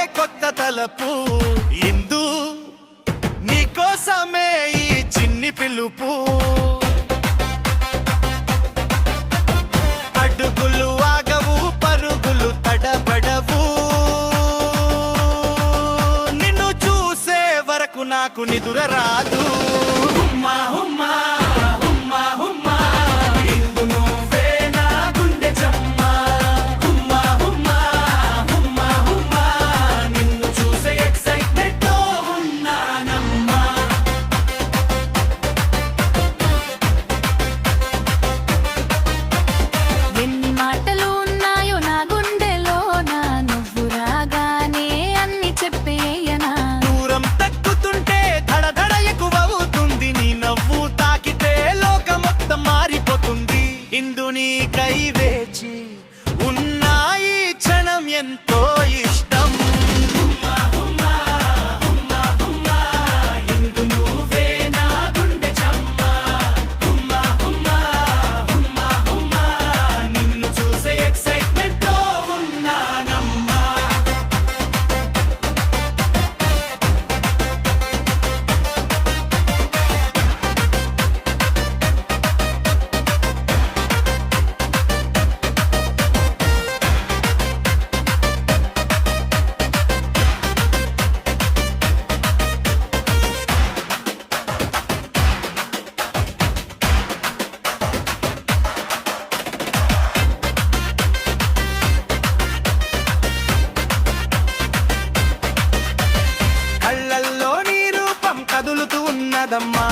మొదలయ్యే కొత్త తలపు ఇందు నీకోసమే ఈ చిన్ని పిలుపు అడుగులు ఆగవు పరుగులు తడబడవు నిన్ను చూసే వరకు నాకు నిదుర రాదు హుమ్మా హుమ్మా హుమ్మా హుమ్మా ఇందు నువ్వే నా గుండె జమ్మ హుమ్మా హుమ్మా హుమ్మా హుమ్మా నిన్ను చూసే ఎక్సైట్మెంట్ తో ఉన్నానమ్మా ఎన్ని మాటలు ఉన్నాయో నా గుండెలోన నువ్వు రాగానే అన్ని చెప్పేయనా దూరం తగ్గుతుంటే ధడధడ ఎక్కువవుతుంది నీ నవ్వు తాకితే లోకం మొత్తం మారిపోతుంది ఇందు నీకై వేచి ఉన్నా ఈ క్షణం ఎంతో ఇష్టం హుమ్మా హుమ్మా హుమ్మా హుమ్మా ఇందు నువ్వే నా గుండె జమ్మ హుమ్మా హుమ్మా హుమ్మా హుమ్మా నిన్ను చూసే ఎక్సైట్మెంట్ తో ఉన్నానమ్మా కళ్ళల్లో నీ రూపం కదులుతూ ఉన్నదమ్మా